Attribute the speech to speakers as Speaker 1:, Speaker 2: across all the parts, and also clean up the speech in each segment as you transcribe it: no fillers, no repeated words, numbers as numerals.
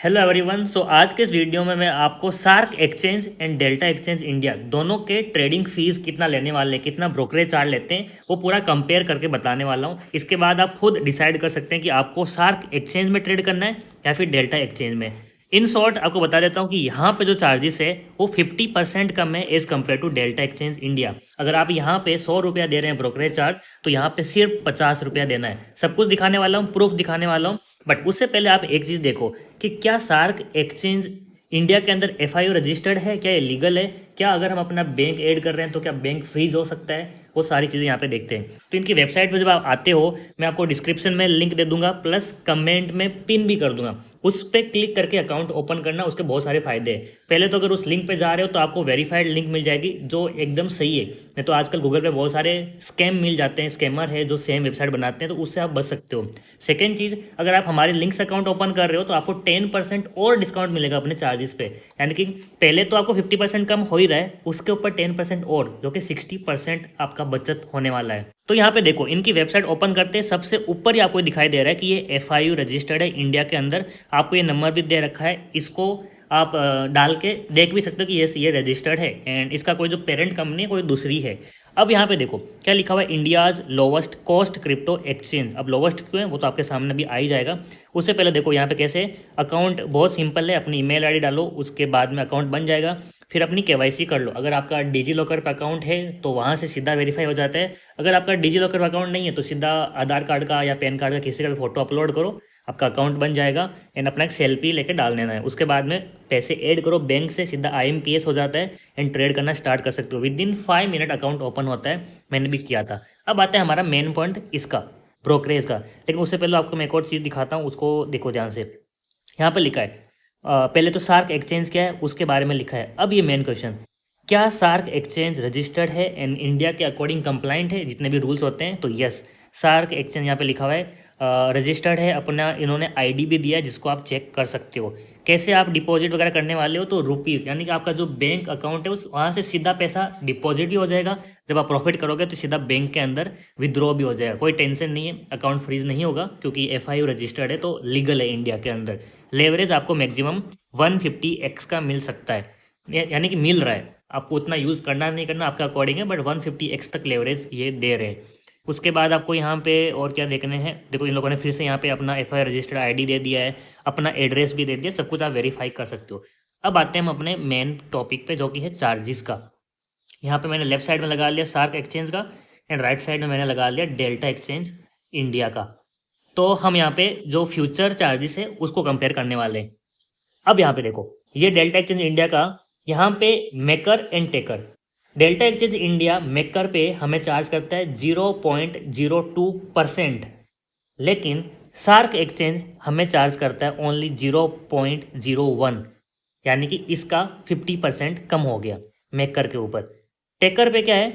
Speaker 1: Hello everyone. आज के इस वीडियो में मैं आपको सार्क exchange and Delta Exchange India दोनों के ट्रेडिंग फीस कितना लेने वाले हैं, कितना ब्रोकरेज चार्ज लेते हैं, वो पूरा कंपेयर करके बताने वाला हूँ। इसके बाद आप खुद डिसाइड कर सकते हैं कि आपको सार्क एक्सचेंज में ट्रेड करना है या फिर डेल्टा एक्सचेंज में। इन शॉर्ट आपको बता देता हूँ कि यहाँ पे जो चार्जेस है वो 50% कम है as compare to Delta Exchange India. अगर आप यहाँ पे 100 रुपया दे रहे हैं ब्रोकरेज चार्ज, तो यहाँ पे सिर्फ 50 रुपया देना है। सब कुछ दिखाने वाला हूँ, प्रूफ दिखाने वाला हूँ। बट उससे पहले आप एक चीज़ देखो कि क्या सार्क एक्सचेंज इंडिया के अंदर एफआईओ रजिस्टर्ड है, क्या ये लीगल है, क्या अगर हम अपना बैंक ऐड कर रहे हैं तो क्या बैंक फ्रीज हो सकता है, वो सारी चीज़ें यहाँ पे देखते हैं। तो इनकी वेबसाइट पे जब आप आते हो, मैं आपको डिस्क्रिप्शन में लिंक दे दूंगा, प्लस कमेंट में पिन भी कर दूंगा। उस पर क्लिक करके अकाउंट ओपन करना, उसके बहुत सारे फायदे हैं। पहले तो अगर उस लिंक पे जा रहे हो तो आपको वेरीफाइड लिंक मिल जाएगी जो एकदम सही है। नहीं तो आजकल गूगल पे बहुत सारे स्कैम मिल जाते हैं, स्कैमर है जो सेम वेबसाइट बनाते हैं, तो उससे आप बच सकते हो। सेकेंड चीज़, अगर आप हमारे लिंक से अकाउंट ओपन कर रहे हो तो आपको 10% और डिस्काउंट मिलेगा अपने चार्जेस पे। यानी कि पहले तो आपको 50% कम हो ही रहा है, उसके ऊपर 10% और, जो कि 60% आपका बचत होने वाला है। तो यहाँ पे देखो, इनकी वेबसाइट ओपन करते हैं, सबसे ऊपर ही आपको दिखाई दे रहा है कि ये एफआईयू रजिस्टर्ड है इंडिया के अंदर। आपको ये नंबर भी दे रखा है, इसको आप डाल के देख भी सकते हो कि ये रजिस्टर्ड है एंड इसका कोई जो पेरेंट कंपनी है कोई दूसरी है। अब यहाँ पे देखो क्या लिखा हुआ है, India's lowest cost crypto exchange. अब लोवेस्ट क्यों है वो तो आपके सामने भी आ ही जाएगा। उससे पहले देखो यहाँ पे कैसे अकाउंट, बहुत सिंपल है, अपनी ईमेल आईडी डालो, उसके बाद में अकाउंट बन जाएगा। फिर अपनी केवाईसी कर लो। अगर आपका डिजी लॉकर पर अकाउंट है तो वहाँ से सीधा वेरीफाई हो जाता है। अगर आपका डिजी लॉकर पर अकाउंट नहीं है तो सीधा आधार कार्ड का या पैन कार्ड का किसी का भी फोटो अपलोड करो, आपका अकाउंट बन जाएगा एंड अपना एक सेल्फी लेके डाल देना है। उसके बाद में पैसे ऐड करो, बैंक से सीधा आईएमपीएस हो जाता है एंड ट्रेड करना स्टार्ट कर सकते हो। With in 5 minute account open होता है, मैंने भी किया था। अब आता है हमारा मेन पॉइंट इसका, ब्रोकरेज का। लेकिन उससे पहले आपको मैं एक और चीज़ दिखाता हूँ, उसको देखो ध्यान से। यहाँ पर लिखा है पहले तो सार्क एक्सचेंज क्या है उसके बारे में लिखा है। अब ये मेन क्वेश्चन, क्या सार्क एक्सचेंज रजिस्टर्ड है एंड इंडिया के अकॉर्डिंग कंप्लाइंट है जितने भी रूल्स होते हैं? तो यस, सार्क एक्सचेंज यहाँ पे लिखा हुआ है रजिस्टर्ड है। अपना इन्होंने आईडी भी दिया है जिसको आप चेक कर सकते हो। कैसे आप डिपॉजिट वगैरह करने वाले हो, तो रुपीज़, यानी कि आपका जो बैंक अकाउंट है उस वहाँ से सीधा पैसा डिपॉजिट भी हो जाएगा। जब आप प्रॉफिट करोगे तो सीधा बैंक के अंदर विद्रॉ भी हो जाएगा। कोई टेंशन नहीं है, अकाउंट फ्रीज नहीं होगा क्योंकि एफआईयू रजिस्टर्ड है तो लीगल है इंडिया के अंदर। लेवरेज आपको मैक्सिमम 150x का मिल सकता है, यानी कि मिल रहा है। आपको उतना यूज़ करना नहीं करना आपका अकॉर्डिंग है, बट 150x तक लेवरेज ये दे रहे हैं। उसके बाद आपको यहाँ पे और क्या देखने हैं, देखो इन लोगों ने फिर से यहाँ पे अपना एफआईआर रजिस्टर्ड आईडी दे दिया है, अपना एड्रेस भी दे दिया, सब कुछ आप वेरीफाई कर सकते हो। अब आते हैं हम अपने मेन टॉपिक पे जो कि है चार्जेस का। यहाँ पे मैंने लेफ्ट साइड में लगा लिया सार्क एक्सचेंज का एंड राइट साइड में मैंने लगा लिया डेल्टा एक्सचेंज इंडिया का। तो हम यहाँ पे जो फ्यूचर चार्जेस है उसको कंपेयर करने वाले हैं। अब यहाँ पे देखो, ये डेल्टा एक्सचेंज इंडिया का, यहाँ पे maker and taker. Delta Exchange India maker पे हमें चार्ज करता है 0.02%, लेकिन सार्क एक्सचेंज हमें चार्ज करता है ओनली 0.01, यानी कि इसका 50% कम हो गया मेकर के ऊपर। टेकर पे क्या है,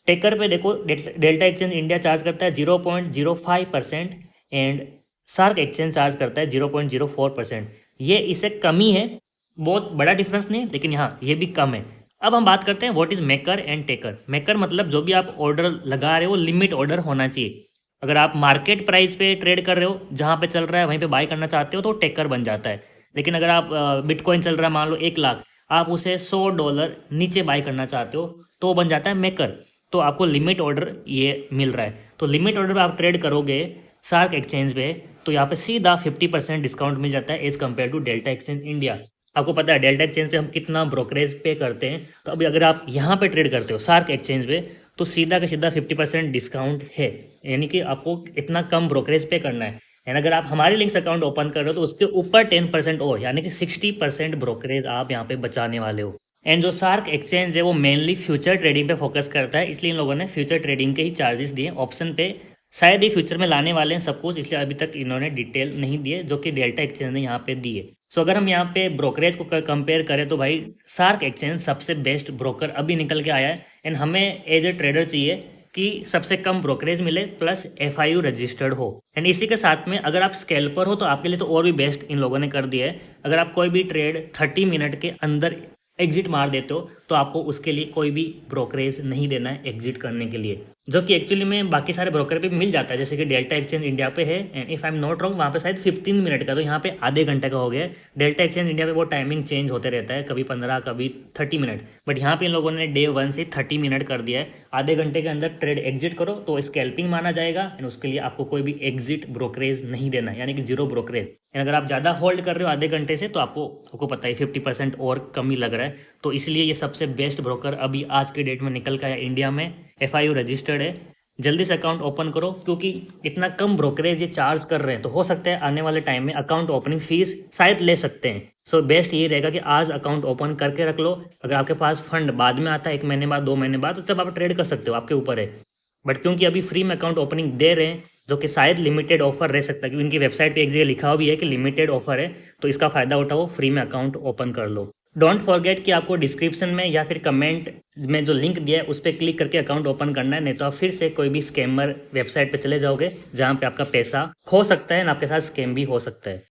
Speaker 1: टेकर पे देखो डेल्टा एक्सचेंज इंडिया चार्ज करता है 0.05% एंड सार्क एक्सचेंज चार्ज करता है 0.04%। ये इससे कम ही है, बहुत बड़ा डिफरेंस नहीं है, लेकिन हाँ ये भी कम है। अब हम बात करते हैं what is maker and taker. Maker मतलब जो भी आप ऑर्डर लगा रहे हो लिमिट ऑर्डर होना चाहिए। अगर आप मार्केट प्राइस पे ट्रेड कर रहे हो, जहाँ पे चल रहा है वहीं पे बाय करना चाहते हो तो टेकर बन जाता है। लेकिन अगर आप बिटकॉइन चल रहा है मान लो 1 लाख, आप उसे $100 नीचे बाय करना चाहते हो तो बन जाता है मेकर। तो आपको लिमिट ऑर्डर ये मिल रहा है, तो लिमिट ऑर्डर पे आप ट्रेड करोगे सार्क एक्सचेंज पे तो यहाँ पे सीधा 50% डिस्काउंट मिल जाता है as compare to Delta Exchange India. आपको पता है डेल्टा एक्सचेंज पे हम कितना ब्रोकरेज पे करते हैं, तो अभी अगर आप यहाँ पे ट्रेड करते हो सार्क एक्सचेंज पे तो सीधा का सीधा 50% डिस्काउंट है, यानी कि आपको इतना कम ब्रोकरेज पे करना है। एंड अगर आप हमारे लिंक से अकाउंट ओपन कर रहे हो तो उसके ऊपर 10% और, यानी कि 60% ब्रोकरेज आप यहाँ पे बचाने वाले हो। एंड जो सार्क एक्सचेंज है वो मेनली फ्यूचर ट्रेडिंग पे फोकस करता है, इसलिए इन लोगों ने फ्यूचर ट्रेडिंग के ही चार्जेस दिए ऑप्शन पे। शायद ये फ्यूचर में लाने वाले हैं सब कुछ, इसलिए अभी तक इन्होंने डिटेल नहीं दिए जो कि डेल्टा एक्सचेंज ने यहाँ पे दिए। सो अगर हम यहाँ पे ब्रोकरेज को कंपेयर करें तो भाई सार्क एक्सचेंज सबसे बेस्ट ब्रोकर अभी निकल के आया है। एंड हमें एज ए ट्रेडर चाहिए कि सबसे कम ब्रोकरेज मिले प्लस एफआईयू रजिस्टर्ड हो। एंड इसी के साथ में अगर आप स्कैल्पर हो तो आपके लिए तो और भी बेस्ट इन लोगों ने कर दिया है। अगर आप कोई भी ट्रेड 30 मिनट के अंदर एग्जिट मार देते हो तो आपको उसके लिए कोई भी ब्रोकरेज नहीं देना है एग्जिट करने के लिए, जो कि एक्चुअली में बाकी सारे ब्रोकर पे मिल जाता है। जैसे कि डेल्टा एक्सचेंज इंडिया पे है, and if I am not wrong वहाँ पे शायद 15 मिनट का, तो यहाँ पे आधे घंटे का हो गया है। डेल्टा एक्सचेंज इंडिया पे वो टाइमिंग चेंज होते रहता है, कभी 15 कभी 30 मिनट, बट यहाँ पे इन लोगों ने डे 1 से 30 मिनट कर दिया है। आधे घंटे के अंदर ट्रेड एग्जिट करो तो स्कैल्पिंग माना जाएगा, एंड उसके लिए आपको कोई भी एग्जिट ब्रोकरेज नहीं देना है, यानी कि जीरो ब्रोकरेज। अगर आप ज़्यादा होल्ड कर रहे हो आधे घंटे से तो आपको पता है 50% और कम ही लग रहा है। तो इसलिए ये सबसे बेस्ट ब्रोकर अभी आज के डेट में निकल का है इंडिया में, FIU रजिस्टर्ड है। जल्दी से अकाउंट ओपन करो, क्योंकि इतना कम ब्रोकरेज ये चार्ज कर रहे हैं, तो हो सकता है आने वाले टाइम में अकाउंट ओपनिंग फीस शायद ले सकते हैं। सो बेस्ट ये रहेगा कि आज अकाउंट ओपन करके रख लो। अगर आपके पास फंड बाद में आता है 1 महीने बाद 2 महीने बाद, तो तब आप ट्रेड कर सकते हो, आपके ऊपर है। बट क्योंकि अभी फ्री में अकाउंट ओपनिंग दे रहे हैं, जो कि शायद लिमिटेड ऑफर रह सकता है, क्योंकि इनकी वेबसाइट पे एक जगह लिखा हुआ भी है कि लिमिटेड ऑफर है, तो इसका फ़ायदा उठाओ, फ्री में अकाउंट ओपन कर लो। डोंट फॉरगेट कि आपको डिस्क्रिप्शन में या फिर कमेंट में जो लिंक दिया है उस पर क्लिक करके अकाउंट ओपन करना है, नहीं तो आप फिर से कोई भी स्कैमर वेबसाइट पे चले जाओगे जहाँ पे आपका पैसा खो सकता है, ना आपके साथ स्कैम भी हो सकता है।